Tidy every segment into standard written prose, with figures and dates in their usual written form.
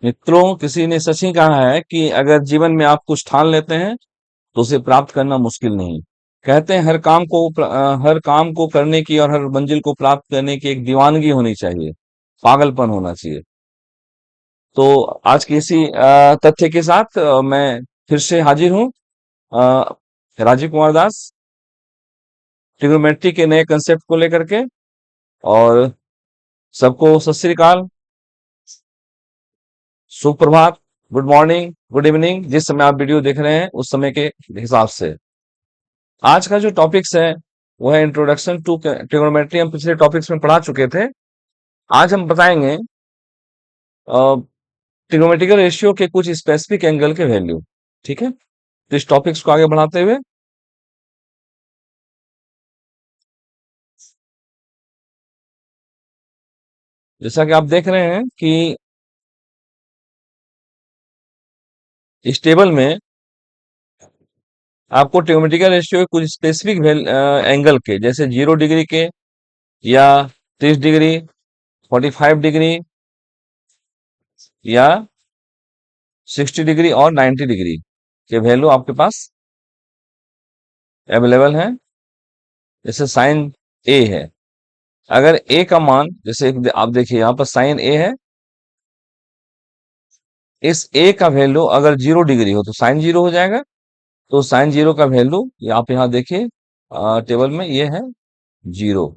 मित्रों, किसी ने सच ही कहा है कि अगर जीवन में आप कुछ ठान लेते हैं तो उसे प्राप्त करना मुश्किल नहीं। कहते हैं हर काम को करने की और हर मंजिल को प्राप्त करने की एक दीवानगी होनी चाहिए, पागलपन होना चाहिए। तो आज की इसी तथ्य के साथ मैं फिर से हाजिर हूँ। अ, राजीव कुमार दास, ट्रिग्नोमेट्री के नए कंसेप्ट को लेकर के। और सबको सत श्री अकाल, सुप्रभात, गुड मॉर्निंग, गुड इवनिंग, जिस समय आप वीडियो देख रहे हैं उस समय के हिसाब से। आज का जो टॉपिक्स है वो है इंट्रोडक्शन टू ट्रिग्नोमेट्री। हम पिछले टॉपिक्स में पढ़ा चुके थे। आज हम बताएंगे ट्रिग्नोमेट्रिकल रेशियो के कुछ स्पेसिफिक एंगल के वैल्यू। ठीक है, तो इस टॉपिक्स को आगे बढ़ाते हुए, जैसा कि आप देख रहे हैं कि इस टेबल में आपको ट्रिग्नोमेट्रिकल रेशियो के कुछ स्पेसिफिक एंगल के, जैसे 0 डिग्री के, या 30 डिग्री, 45 डिग्री, या 60 डिग्री और 90 डिग्री के वैल्यू आपके पास अवेलेबल है। जैसे साइन ए है, अगर ए का मान, जैसे आप देखिए यहाँ पर साइन ए है, इस ए का वैल्यू अगर 0 डिग्री हो तो साइन जीरो हो जाएगा। तो साइन जीरो का वैल्यू आप यहाँ देखिए टेबल में, ये है 0।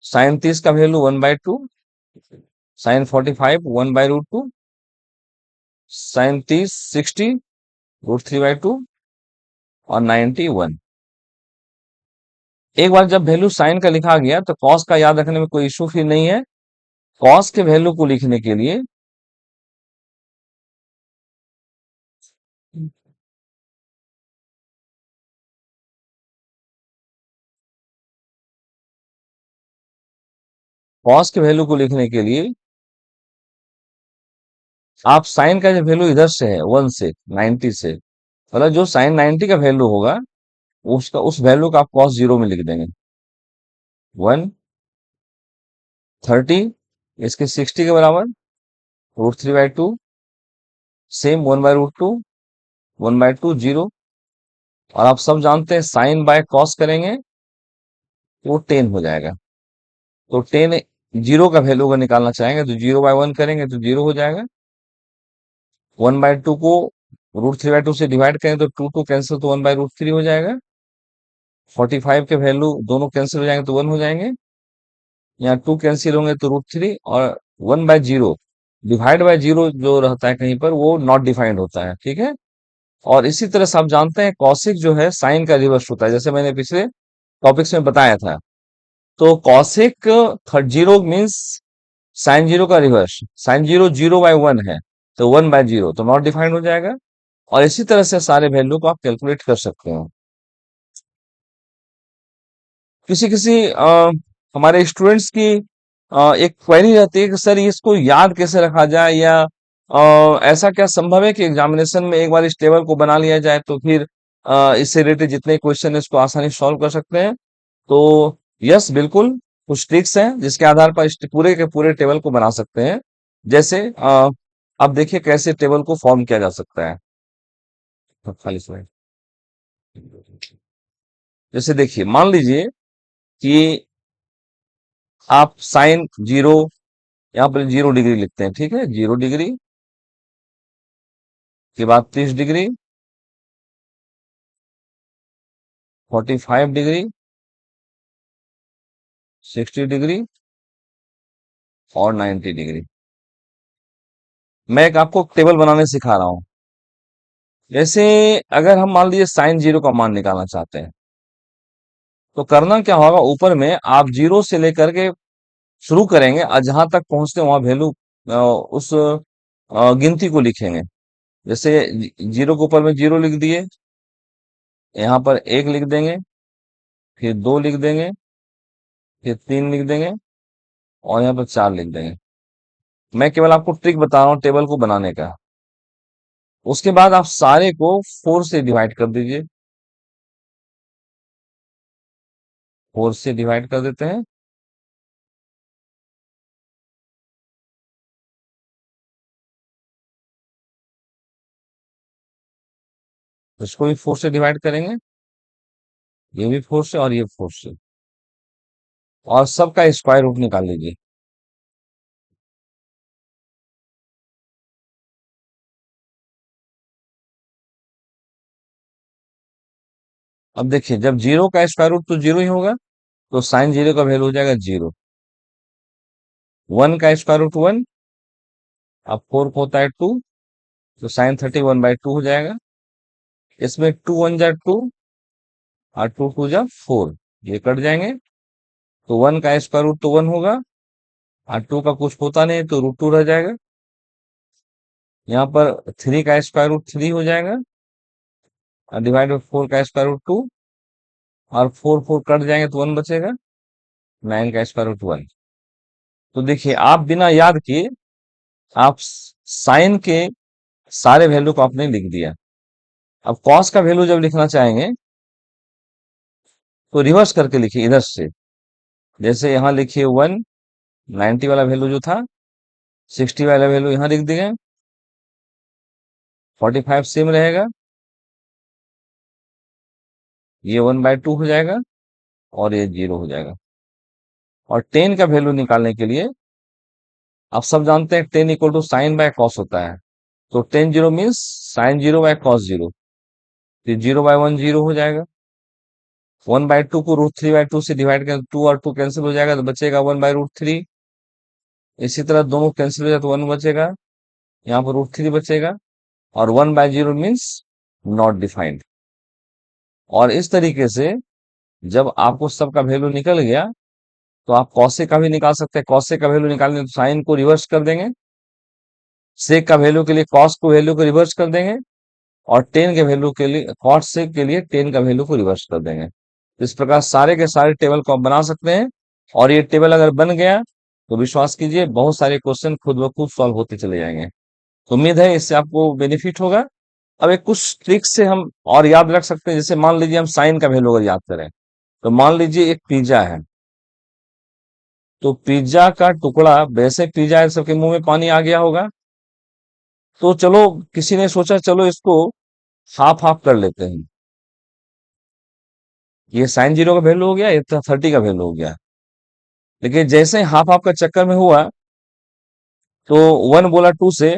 साइन 30 का वैल्यू 1/2, साइन 45 1/√2, साइन 30 60 √3/2, और 91। एक बार जब वैल्यू साइन का लिखा गया तो कॉस का याद रखने में कोई इशू फिर नहीं है। कॉस के वैल्यू को लिखने के लिए कॉस के वैल्यू को लिखने के लिए आप साइन का जो वैल्यू इधर से है 1 से 90 से, मतलब जो साइन 90 का वैल्यू होगा उसका, उस वैल्यू का आप कॉस जीरो में लिख देंगे। 130, इसके 60 के बराबर, √3/2, सेम 1/√2, 1/2 जीरो। और आप सब जानते हैं साइन बाय कॉस करेंगे तो वो 10 हो जाएगा। तो 10 जीरो का वैल्यू अगर निकालना चाहेंगे तो 0/1 करेंगे तो जीरो हो जाएगा। 1/2 को √3/2 से डिवाइड करें तो 2 कैंसिल, तो 1/√3 हो जाएगा। 45 के वैल्यू दोनों कैंसिल हो जाएंगे तो 1 हो जाएंगे। यहाँ 2 कैंसिल होंगे तो √3, और 1/0 डिवाइड बाय जीरो जो रहता है कहीं पर वो नॉट डिफाइंड होता है। ठीक है। और इसी तरह से आप जानते हैं कॉसिक जो है साइन का रिवर्स होता है, जैसे मैंने पिछले टॉपिक्स में बताया था। तो cosec zero means sine zero का रिवर्स। साइन जीरो 0/1 है, तो 1/0 तो नॉट डिफाइंड हो जाएगा। और इसी तरह से सारे वैल्यू को आप कैलकुलेट कर सकते हो। किसी किसी हमारे स्टूडेंट्स की एक क्वेरी रहती है कि सर इसको याद कैसे रखा जाए, या ऐसा क्या संभव है कि एग्जामिनेशन में एक बार इस टेबल को बना लिया जाए तो फिर इससे रिलेटेड जितने क्वेश्चन है इसको आसानी से सॉल्व कर सकते हैं। तो यस, बिल्कुल, कुछ ट्रिक्स हैं जिसके आधार पर इस पूरे के पूरे टेबल को बना सकते हैं। जैसे आप देखिए कैसे टेबल को फॉर्म किया जा सकता है। खाली स्लाइड। जैसे देखिए, मान लीजिए कि आप साइन जीरो, यहाँ पर 0 डिग्री लिखते हैं। ठीक है, 0 डिग्री के बाद 30 डिग्री, 45 डिग्री, 60 डिग्री, और 90 डिग्री। मैं एक आपको टेबल बनाने सिखा रहा हूँ। जैसे अगर हम मान लीजिए साइन जीरो का मान निकालना चाहते हैं तो करना क्या होगा, ऊपर में आप जीरो से लेकर के शुरू करेंगे और जहां तक पहुंचते वहां वैल्यू उस गिनती को लिखेंगे। जैसे जीरो के ऊपर में जीरो लिख दिए, यहाँ पर एक लिख देंगे, फिर दो लिख देंगे, फिर तीन लिख देंगे, और यहाँ पर चार लिख देंगे। मैं केवल आपको ट्रिक बता रहा हूँ टेबल को बनाने का। उसके बाद आप सारे को फोर से डिवाइड कर दीजिए। फोर से डिवाइड कर देते हैं, तो इसको भी 4 से डिवाइड करेंगे, ये भी 4 से और ये 4 से, और सबका स्क्वायर रूट निकाल लीजिए। अब देखिए, जब जीरो का स्क्वायर रूट तो जीरो ही होगा, तो साइन जीरो का वैल्यू हो जाएगा जीरो। वन का स्क्वायर रूट वन, अब फोर को होता है टू, तो साइन 31/2 हो जाएगा। इसमें टू वन जा टू, और टू टू जा फोर, ये कट जाएंगे, तो वन का स्क्वायर रूट तो वन होगा, और टू का कुछ होता नहीं तो रूट टू रह जाएगा। यहाँ पर थ्री का स्क्वायर रूट थ्री हो जाएगा, और डिवाइड बाई फोर का स्क्वायर रूट टू, और फोर फोर कट जाएंगे तो वन बचेगा, नाइन का स्क्वायर रूट वन। तो देखिए, आप बिना याद किए आप साइन के सारे वैल्यू को आपने लिख दिया। अब कॉस का वैल्यू जब लिखना चाहेंगे, तो रिवर्स करके लिखिए इधर से। जैसे यहाँ लिखिए वन, 90 वाला वैल्यू जो था, 60 वाला वैल्यू यहाँ लिख दिए, 45 सेम रहेगा, ये 1/2 हो जाएगा, और ये जीरो हो जाएगा। और 10 का वैल्यू निकालने के लिए आप सब जानते हैं 10 equal to sine by cos होता है। तो 10 zero means sine zero by cos zero, तो 0/1 जीरो हो जाएगा। 1/2 को √3/2 से डिवाइड कर, टू और टू कैंसिल हो जाएगा, तो बचेगा 1/√3। इसी तरह दोनों कैंसिल हो जाए तो वन बचेगा, यहाँ पर √3 बचेगा, और 1/0 मीन्स नॉट डिफाइंड। और इस तरीके से जब आपको सबका वैल्यू निकल गया, तो आप कॉसे का भी निकाल सकते हैं। कॉसे का वैल्यू निकालने तो साइन को रिवर्स कर देंगे, सेक का वैल्यू के लिए कॉस को वैल्यू को रिवर्स कर देंगे, और टेन के वैल्यू के लिए कॉट सेक के लिए टेन का वैल्यू को रिवर्स कर देंगे। इस प्रकार सारे के सारे टेबल को आप बना सकते हैं, और ये टेबल अगर बन गया तो विश्वास कीजिए बहुत सारे क्वेश्चन खुद ब खुद सॉल्व होते चले जाएंगे। तो उम्मीद है इससे आपको बेनिफिट होगा। अब एक कुछ ट्रिक से हम और याद रख सकते हैं। जैसे मान लीजिए हम साइन का वैल्यू अगर याद करें, तो मान लीजिए एक पिज्जा है, तो पिज्जा का टुकड़ा, वैसे पिज्जा है सबके मुंह में पानी आ गया होगा, तो चलो किसी ने सोचा चलो इसको हाफ हाफ कर लेते हैं। ये साइन जीरो का वैल्यू हो गया, ये 30 का वैल्यू हो गया। लेकिन जैसे हाफ हाफ का चक्कर में हुआ, तो वन बोला टू से,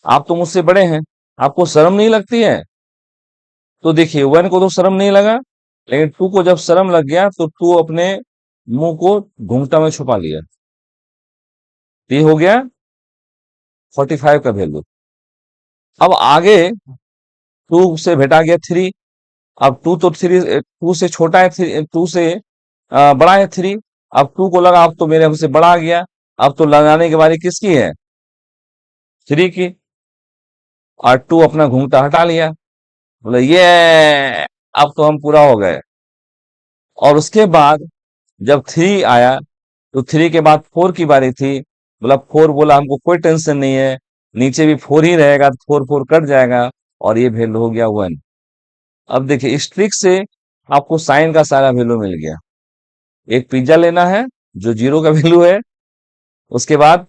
आप तो मुझसे बड़े हैं, आपको शर्म नहीं लगती है? तो देखिए, वन को तो शर्म नहीं लगा, लेकिन टू को जब शर्म लग गया, तो टू अपने मुंह को घूंघटा में छुपा लिया। तो ये हो गया 45 का वैल्यू। अब आगे टू से घटा गया थ्री। अब टू तो थ्री, टू से छोटा है, थ्री टू से बड़ा है थ्री। अब टू को लगा अब तो मेरे हमसे बड़ा आ गया, अब तो लगाने की बारी किसकी है? थ्री की। और टू अपना घूंघटा हटा लिया, बोले ये, अब तो हम पूरा हो गए। और उसके बाद जब थ्री आया, तो थ्री के बाद फोर की बारी थी। बोला फोर, बोला हमको कोई टेंशन नहीं है, नीचे भी फोर ही रहेगा, तो फोर फोर कट जाएगा, और ये वैल्यू हो गया वन। अब देखिए, इस ट्रिक से आपको साइन का सारा वैल्यू मिल गया। एक पिज्जा लेना है जो जीरो का वैल्यू है। उसके बाद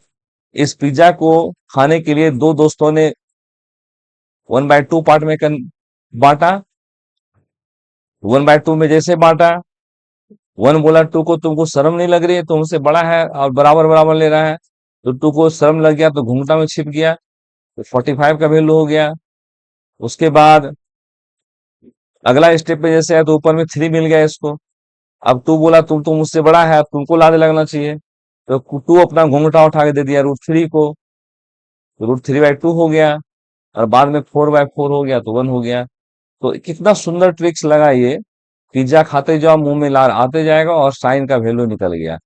इस पिज्जा को खाने के लिए दो दोस्तों ने 1/2 पार्ट में बांटा। 1/2 में जैसे बांटा, वन बोला टू को तुमको शर्म नहीं लग रही है, तुमसे बड़ा है और बराबर बराबर ले रहा है, तो टू को शर्म लग गया तो घूंघटा में छिप गया, तो 45 का वैल्यू हो गया। उसके बाद अगला स्टेप पे जैसे है, तो ऊपर में थ्री मिल गया इसको। अब टू बोला तुम तो मुझसे बड़ा है, अब तुमको लाने लगना चाहिए, तो टू अपना घूंघटा उठा के दे दिया √3 को, तो √3/2 हो गया, और बाद में 4/4 हो गया, तो वन हो गया। तो कितना सुंदर ट्रिक्स लगा ये। पिज्जा खाते जाओ, मुंह में लार आते जाएगा, और साइन का वैल्यू निकल गया।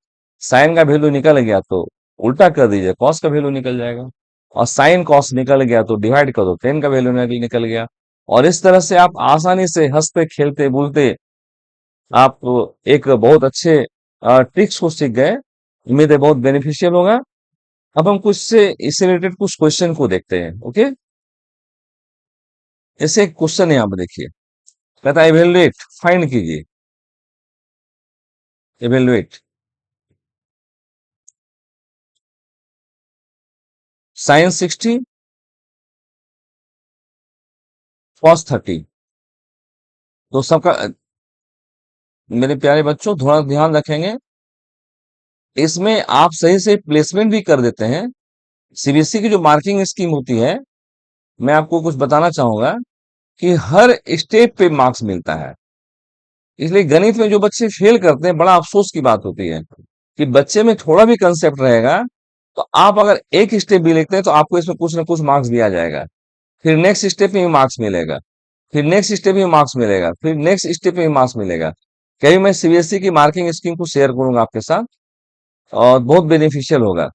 साइन का वैल्यू निकल गया तो उल्टा कर दीजिए, कॉस का वैल्यू निकल जाएगा। और साइन कॉस निकल गया तो डिवाइड कर दो, टेन का वैल्यू निकल गया। और इस तरह से आप आसानी से हंसते खेलते बोलते आप एक बहुत अच्छे ट्रिक्स को सीख गए। उम्मीद है बहुत बेनिफिशियल होगा। अब हम कुछ से इससे रिलेटेड कुछ क्वेश्चन को देखते हैं। ओके, ऐसे एक क्वेश्चन है, यहाँ पे देखिए, कहता है इवेलुएट, फाइंड कीजिए, इवेलुएट साइन 60 कॉस 30। तो सबका मेरे प्यारे बच्चों थोड़ा ध्यान रखेंगे, इसमें आप सही से प्लेसमेंट भी कर देते हैं। सीबीएसई की जो मार्किंग स्कीम होती है, मैं आपको कुछ बताना चाहूंगा कि हर स्टेप पे मार्क्स मिलता है। इसलिए गणित में जो बच्चे फेल करते हैं, बड़ा अफसोस की बात होती है कि बच्चे में थोड़ा भी कंसेप्ट रहेगा, तो आप अगर एक स्टेप भी लिखते हैं तो आपको इसमें कुछ ना कुछ मार्क्स दिया जाएगा। फिर नेक्स्ट स्टेप में भी मार्क्स मिलेगा, फिर नेक्स्ट स्टेप में मार्क्स मिलेगा, फिर नेक्स्ट स्टेप में मार्क्स मिलेगा। कहीं मैं सीबीएसई की मार्किंग स्कीम को शेयर करूंगा आपके साथ, और बहुत बेनिफिशियल होगा।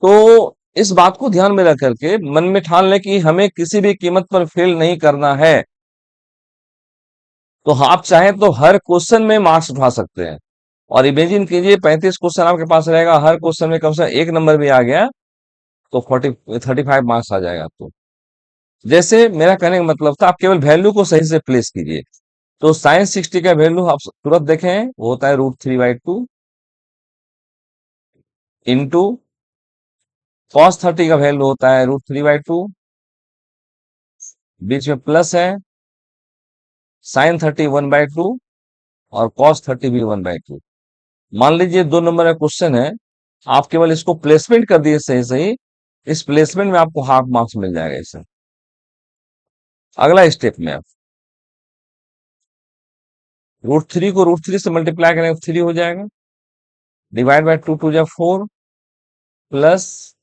तो इस बात को ध्यान में रख करके मन में ठान लें कि हमें किसी भी कीमत पर फेल नहीं करना है। तो आप चाहें तो हर क्वेश्चन में मार्क्स उठा सकते हैं। और इमेजिन कीजिए 35 क्वेश्चन आपके पास रहेगा, हर क्वेश्चन में कम से कम एक नंबर भी आ गया तो 35 मार्क्स आ जाएगा आपको। जैसे मेरा कहने का मतलब था, आप केवल वैल्यू को सही से प्लेस कीजिए। तो साइंस 60 का वैल्यू आप तुरंत देखें, वो होता है √3/2 इंटू कॉस 30 का वैल्यू होता है √3/2, बीच में प्लस है, साइन 30 1/2 और कॉस 30 भी 1/2। मान लीजिए 2 नंबर का क्वेश्चन है, आप केवल इसको प्लेसमेंट कर दिए सही सही, इस प्लेसमेंट में आपको हाफ मार्क्स मिल जाएगा इससे। अगला स्टेप में आप √3 को √3 से मल्टीप्लाई करेंगे 3 हो जाएगा, डिवाइड बाय 2 2 जा 4, प्लस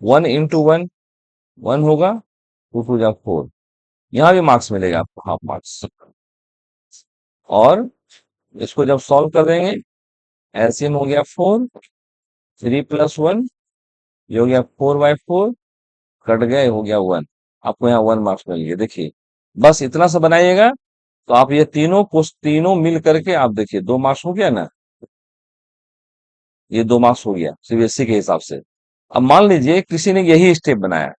1 × 1 1 होगा, 2 2 जा 4। यहाँ भी मार्क्स मिलेगा आपको, हाफ मार्क्स। और इसको जब सॉल्व कर देंगे, एलसीएम हो गया 4, 3 + 1 ये हो गया 4/4, कट गए हो गया 1। आपको यहाँ 1 मार्क्स मिल गया। देखिए, बस इतना सा बनाइएगा, तो आप ये तीनों मिल करके आप देखिए 2 मार्क्स हो गया ना, ये 2 मार्क्स हो गया सीबीएसई के हिसाब से। अब मान लीजिए किसी ने यही स्टेप बनाया,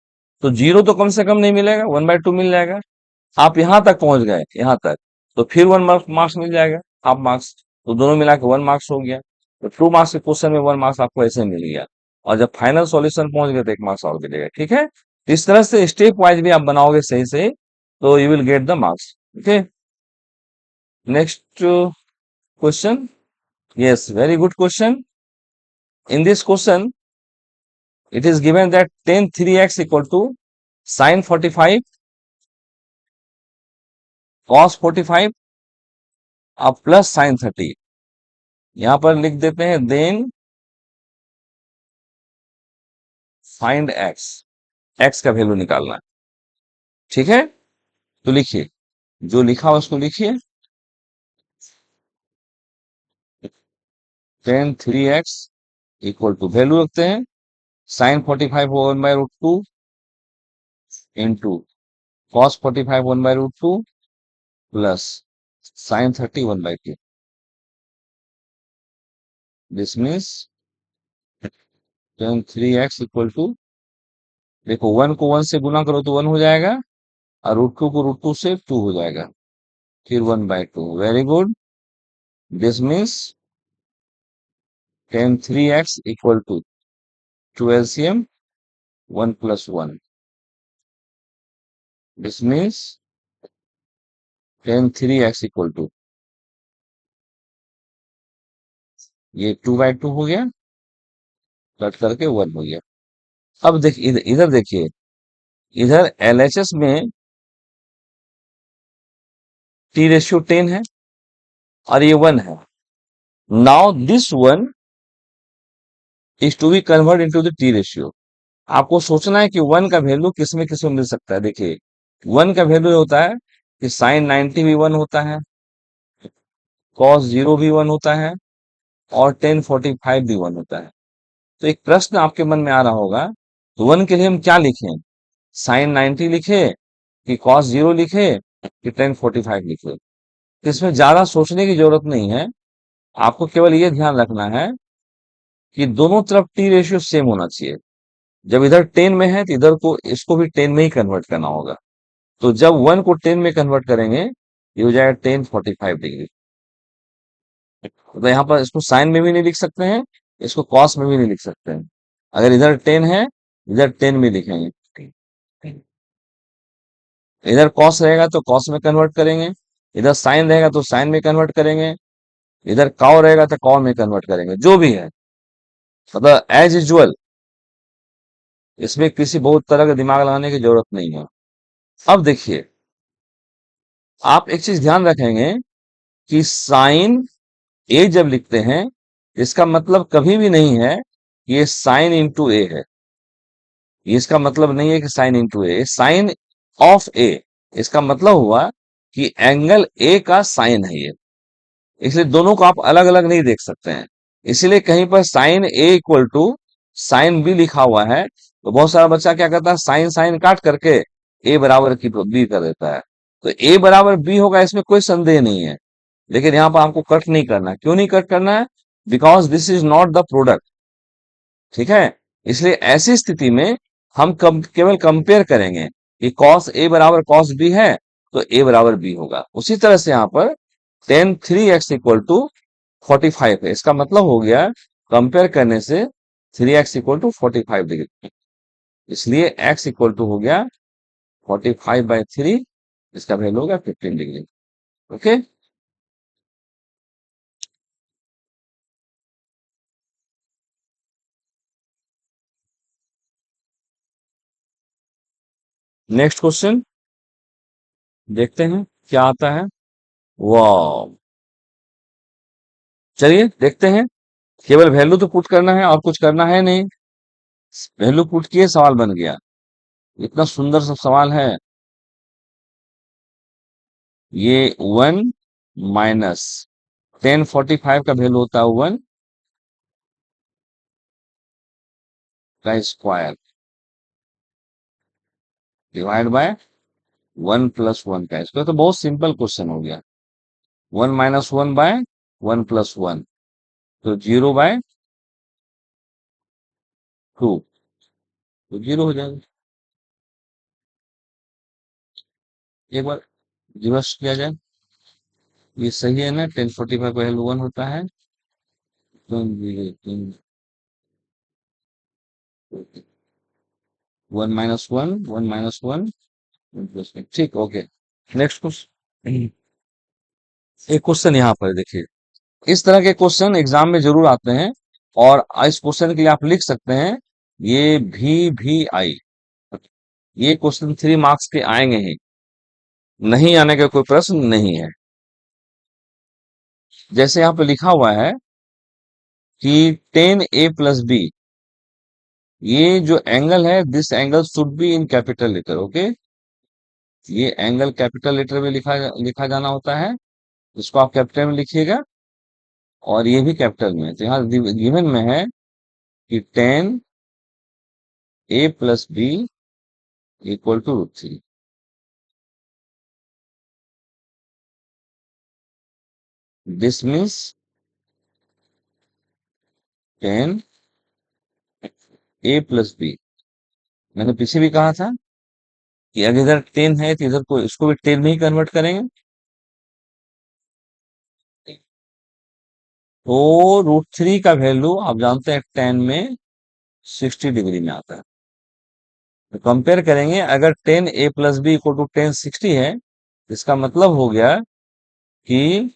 तो जीरो तो कम से कम नहीं मिलेगा, 1/2 मिल जाएगा। आप यहां तक पहुंच गए, यहां तक, तो फिर 1 मार्क्स मिल जाएगा, हाफ मार्क्स। तो दोनों मिला के 1 मार्क्स हो गया। तो 2 मार्क्स के क्वेश्चन में 1 मार्क्स आपको ऐसे मिल गया। और जब फाइनल सॉल्यूशन पहुंच गए तो 1 मार्क्स और मिलेगा। ठीक है, तो इस तरह से स्टेप वाइज भी आप बनाओगे सही से, तो you will get the marks. Okay, next question. Yes, very good question. In this question, it is given that tan 3x equal to sin 45 cos 45 अब प्लस sin 30। यहां पर लिख देते हैं देन फाइंड x, x का value निकालना है। ठीक है, तो लिखिए, जो लिखा हो उसको लिखिए। tan 3x equal to value रखते हैं sin 45 1/√2 into cos 45 1/√2 plus sin 30 1/2। This means tan 3x equal to, देखो 1 को 1 से गुना करो तो 1 हो जाएगा, और √2 को √2 से 2 हो जाएगा, फिर 1/2। Very good. This means tan 3x equal to LCM 1 + 1। This means tan 3x equal to, ये 2/2 हो गया, कट करके 1 हो गया। अब देखिए इधर इधर देखिए, इधर एलएचएस में T/10 है और ये 1 है। Now this 1 is to be convert into the T ratio. आपको सोचना है कि 1 का वैल्यू किसमें किसमें मिल सकता है। देखिए, 1 का वैल्यू होता है कि साइन 90 भी 1 होता है, कॉस 0 भी 1 होता है, और टेन 45 भी 1 होता है। तो एक प्रश्न आपके मन में आ रहा होगा, तो 1 के लिए हम क्या लिखें, साइन 90 लिखे कि कॉस 0 लिखे कि टेन 45 लिखे। तो इसमें ज्यादा सोचने की जरूरत नहीं है। आपको केवल ये ध्यान रखना है कि दोनों तरफ T रेशियो सेम होना चाहिए। जब इधर 10 में है तो इधर को इसको भी 10 में ही कन्वर्ट करना होगा। तो जब 1 को 10 में कन्वर्ट करेंगे, ये हो जाएगा टेन 45 डिग्री। तो यहाँ पर इसको साइन में भी नहीं लिख सकते हैं, इसको कॉस में भी नहीं लिख सकते हैं। अगर इधर 10 है, इधर 10 में लिखेंगे, इधर कॉस रहेगा तो कॉस में कन्वर्ट करेंगे, इधर साइन रहेगा तो साइन में कन्वर्ट करेंगे, इधर काउ रहेगा तो काउ में कन्वर्ट करेंगे, जो भी है। मतलब एज यूजुअल, इसमें किसी बहुत तरह का दिमाग लगाने की जरूरत नहीं है। अब देखिए, आप एक चीज ध्यान रखेंगे कि साइन ए जब लिखते हैं, इसका मतलब कभी भी नहीं है कि ये साइन इंटू ए है। ये इसका मतलब नहीं है कि sine into A, sine of A. इसका मतलब हुआ कि एंगल ए का साइन है ये। इसलिए दोनों को आप अलग अलग नहीं देख सकते हैं। इसीलिए कहीं पर sine A equal to sine B लिखा हुआ है, तो बहुत सारा बच्चा क्या करता है, साइन साइन काट करके ए बराबर की बी कर देता है। तो ए बराबर बी होगा, इसमें कोई संदेह नहीं है। लेकिन यहाँ पर आपको कट नहीं करना है। क्यों नहीं कट करना है? Because this is not the product. ठीक है। इसलिए ऐसी स्थिति में हम केवल कंपेयर करेंगे कि cos ए बराबर cos बी है, तो ए बराबर बी होगा। उसी तरह से यहाँ पर tan 3x इक्वल टू 45 है। इसका मतलब हो गया, कंपेयर करने से 3x इक्वल टू 45 डिग्री। इसलिए x इक्वल टू हो गया 45/3। इसका वैल्यू होगा 15 डिग्री। ओके। नेक्स्ट क्वेश्चन देखते हैं क्या आता है। वाह, चलिए देखते हैं। केवल वैल्यू तो पुट करना है और कुछ करना है नहीं। वैल्यू पुट किए, सवाल बन गया। इतना सुंदर सा सवाल है। ये 1 - 1045 का वैल्यू होता है 1 का स्क्वायर डिवाइड बाय 1 + 1 का स्क्वायर। तो बहुत सिंपल क्वेश्चन हो गया। 1 - 1/1 + 1, तो 0/2, तो 0 हो जाएगा। एक बार रिवर्स किया जाए, ये सही है ना? 1045 का वैल्यू 1 होता है, तो 1 - 1 ठीक। Okay, next question. एक क्वेश्चन यहाँ पर देखिए। इस तरह के क्वेश्चन एग्जाम में जरूर आते हैं, और इस क्वेश्चन के लिए आप लिख सकते हैं, ये भी आई। ये क्वेश्चन 3 मार्क्स के आएंगे ही, नहीं आने का कोई प्रश्न नहीं है। जैसे यहाँ पे लिखा हुआ है कि 10a + b, ये जो एंगल है, this angle should be in capital letter. Okay, ये एंगल कैपिटल लेटर में लिखा जाना होता है। इसको आप कैपिटल में लिखिएगा, और ये भी कैपिटल में। तो यहाँ गिवन में है कि 10a + b equal to √3। This means 10a + b। मैंने पीछे भी कहा था कि अगर इधर 10 है तो इधर को, इसको भी 10 में ही कन्वर्ट करेंगे। तो √3 का वैल्यू आप जानते हैं 10 में 60 डिग्री में आता है। तो कंपेयर करेंगे, अगर 10a + b इक्वल टू 1060 है, इसका मतलब हो गया कि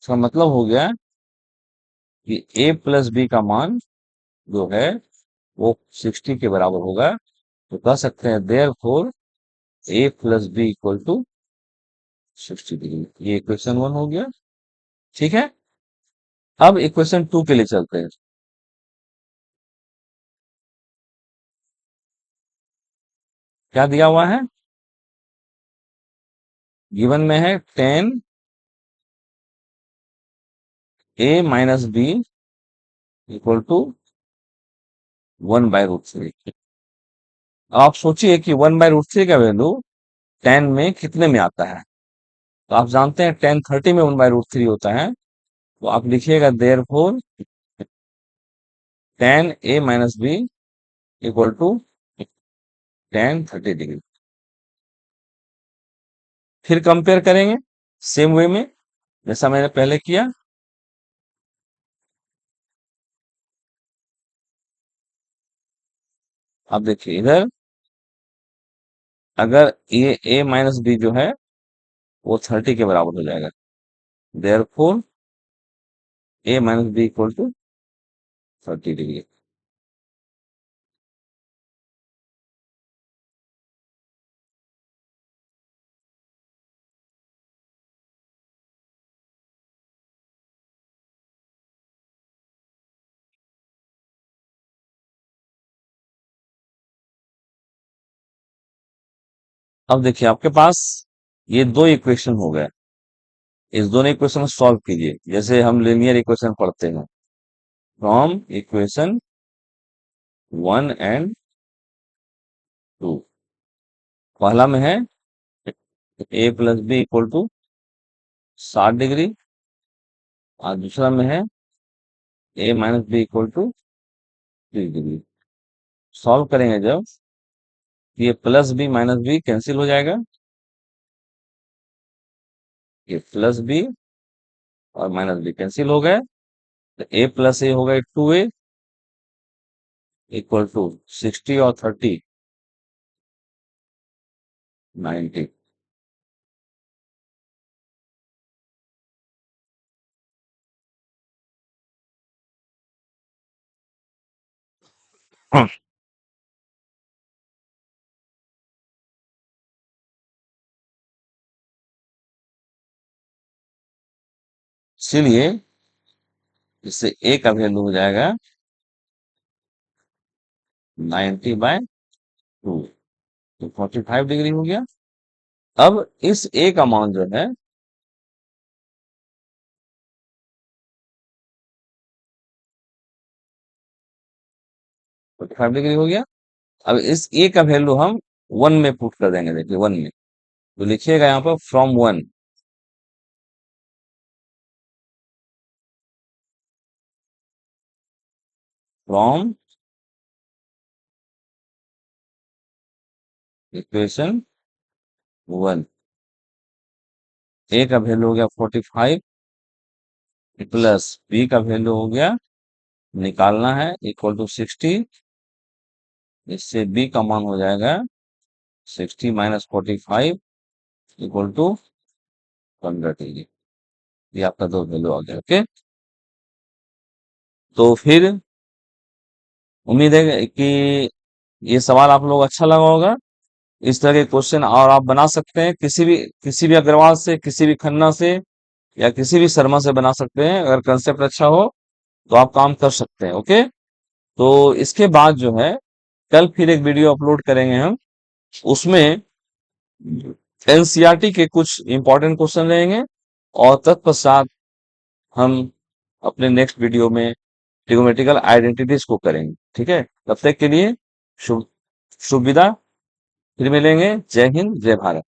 इसका मतलब हो गया कि a + b का मान जो है वो 60 के बराबर होगा। तो कह सकते हैं therefore a + b equal to 60 degree. ये इक्वेशन 1 हो गया। ठीक है। अब इक्वेशन 2 के लिए चलते हैं। क्या दिया हुआ है? गिवन में है 10a - b इक्वल टू 1/√3। आप सोचिए कि 1/√3 का वैल्यू 10 में कितने में आता है? तो आप जानते हैं 1030 में 1/√3 होता है। तो आप लिखिएगा therefore 10a - b equal to 1030 degree. फिर कंपेयर करेंगे सेम वे में, जैसा मैंने पहले किया। अब देखिए इधर, अगर ये a माइनस बी जो है वो 30 के बराबर हो जाएगा, therefore a minus B equal to 30 degree. अब देखिए आपके पास ये दो इक्वेशन हो गए, इस दोनों इक्वेशन को सॉल्व कीजिए जैसे हम लीनियर इक्वेशन पढ़ते हैं, फ्रॉम इक्वेशन 1 एंड 2। पहला में है a plus B equal to 60 degree, और दूसरा में है a minus B equal to 30 degree. Solve करेंगे जब, ये plus B minus B cancel हो जाएगा, ये प्लस बी और माइनस बी कैंसिल हो गए, तो a प्लस ए होगा 2a इक्वल टू 60 और 30 90। इसीलिए इससे a का वैल्यू हो जाएगा 90/2, तो 45 डिग्री हो गया। अब इस a का मान जो है 45 डिग्री हो गया। अब इस a का वैल्यू हम 1 में पुट कर देंगे, देखिए 1 में, तो लिखिएगा यहाँ पर फ्रॉम 1, फ्रॉम इक्वेशन 1 a का वैल्यू हो गया 45 प्लस b का वैल्यू हो गया, निकालना है, इक्वल टू 60। इससे b का मान हो जाएगा 60 - 45 इक्वल टू 15 डिग्री। ये आपका दो वैल्यू आ गया। ओके, तो फिर उम्मीद है कि ये सवाल आप लोग अच्छा लगा होगा। इस तरह के क्वेश्चन और आप बना सकते हैं, किसी भी अग्रवाल से, किसी भी खन्ना से, या किसी भी शर्मा से बना सकते हैं। अगर कंसेप्ट अच्छा हो तो आप काम कर सकते हैं। ओके, तो इसके बाद जो है, कल फिर एक वीडियो अपलोड करेंगे हम, उसमें एनसीईआरटी के कुछ इंपॉर्टेंट क्वेश्चन रहेंगे, और तत्पश्चात हम अपने नेक्स्ट वीडियो में ट्रिगोनोमेट्रिकल आइडेंटिटीज को करेंगे। ठीक है, तब तक के लिए शुभ शुभ विदा। फिर मिलेंगे। जय हिंद, जय भारत।